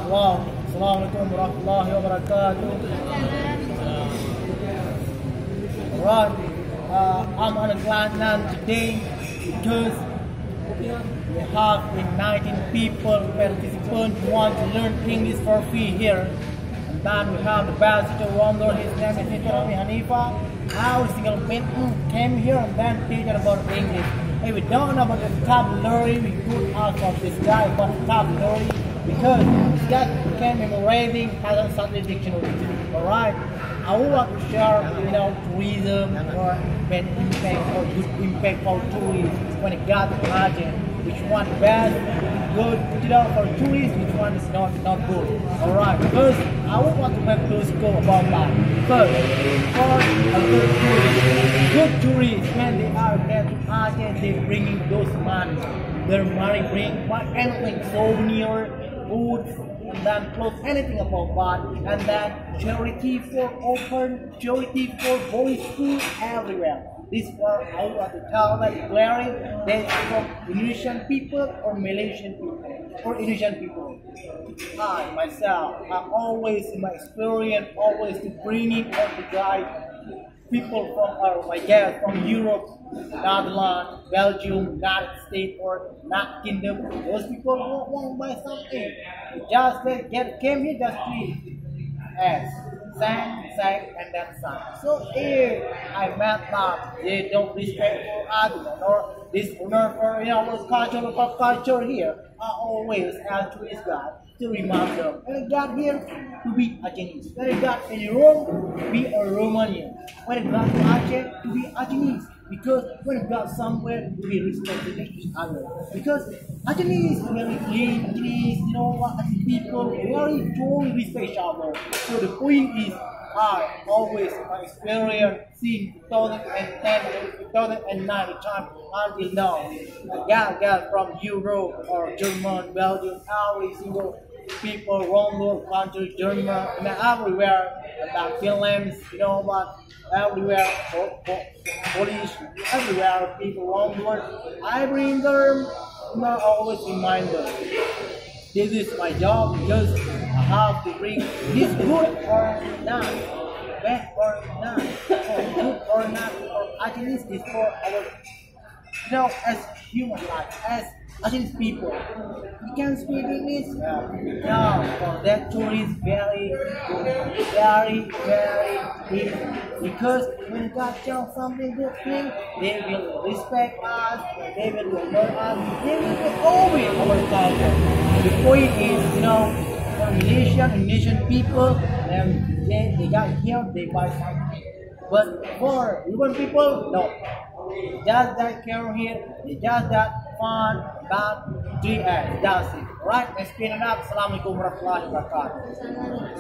Assalamualaikum warahmatullahi wabarakatuh. Right, I'm on a glad today because we have 19 people participants who want to learn English for free here. And then we have the best teacher wonder, his name is Teacher Hanifa. Our single person came here and then teach about English. If we don't know about the vocabulary, we could ask of this guy about vocabulary because this guy can memorizing has a certain dictionary. Alright, I would like to share, tourism or bad impact or good impact for tourists when it got the budget. Which one bad, good, for tourists, which one is not good. Alright, because I would want to make those go about that. First, for a good tourist, when they are there to Aceh, they bringing those money. Their money bring anything, souvenir, food, and then clothes, anything about that. And then charity for open, charity for boys school everywhere. This for I want to tell that clearly they from Indonesian people or Malaysian people or Indonesian people. I myself, I always in my experience always to bringing or to guide people from my guests from Europe, Netherlands, Belgium, United States or United Kingdom. Those people who want to buy something. Just they came here just to sang, and then sang. So if I met that they don't respect for others or dishonor for culture here, I always ask to this guy to remind them. When I got here to be a Chinese, when I got in Rome to be a Romanian, when I got to Aceh to be a Chinese. Because when you got somewhere, we respect each other. Because Achinese very clean, Achinese, people very truly respect each other. So the point is, I always my experience since 2010, 2009 time until now. Guys from Europe or German, Belgium, every single people around the world, country, German, everywhere, and Finland, everywhere, Polish, everywhere, people around the world. I bring them, I always remind them. This is my job because I have to bring this good or not, bad or not, or good or not, or actually this for our, as human life, as Chinese people. You can speak English? No, for that tourist very good, very easy. Because when God tells something good thing, they will respect us, they will honor us, they will always our culture. The point is, for Indonesian people, they got here, they buy something. But for European people, no. Just that care here, they just that fun, that 3S, that's it. Alright, let's spin it up. Assalamualaikum warahmatullahi wabarakatuh.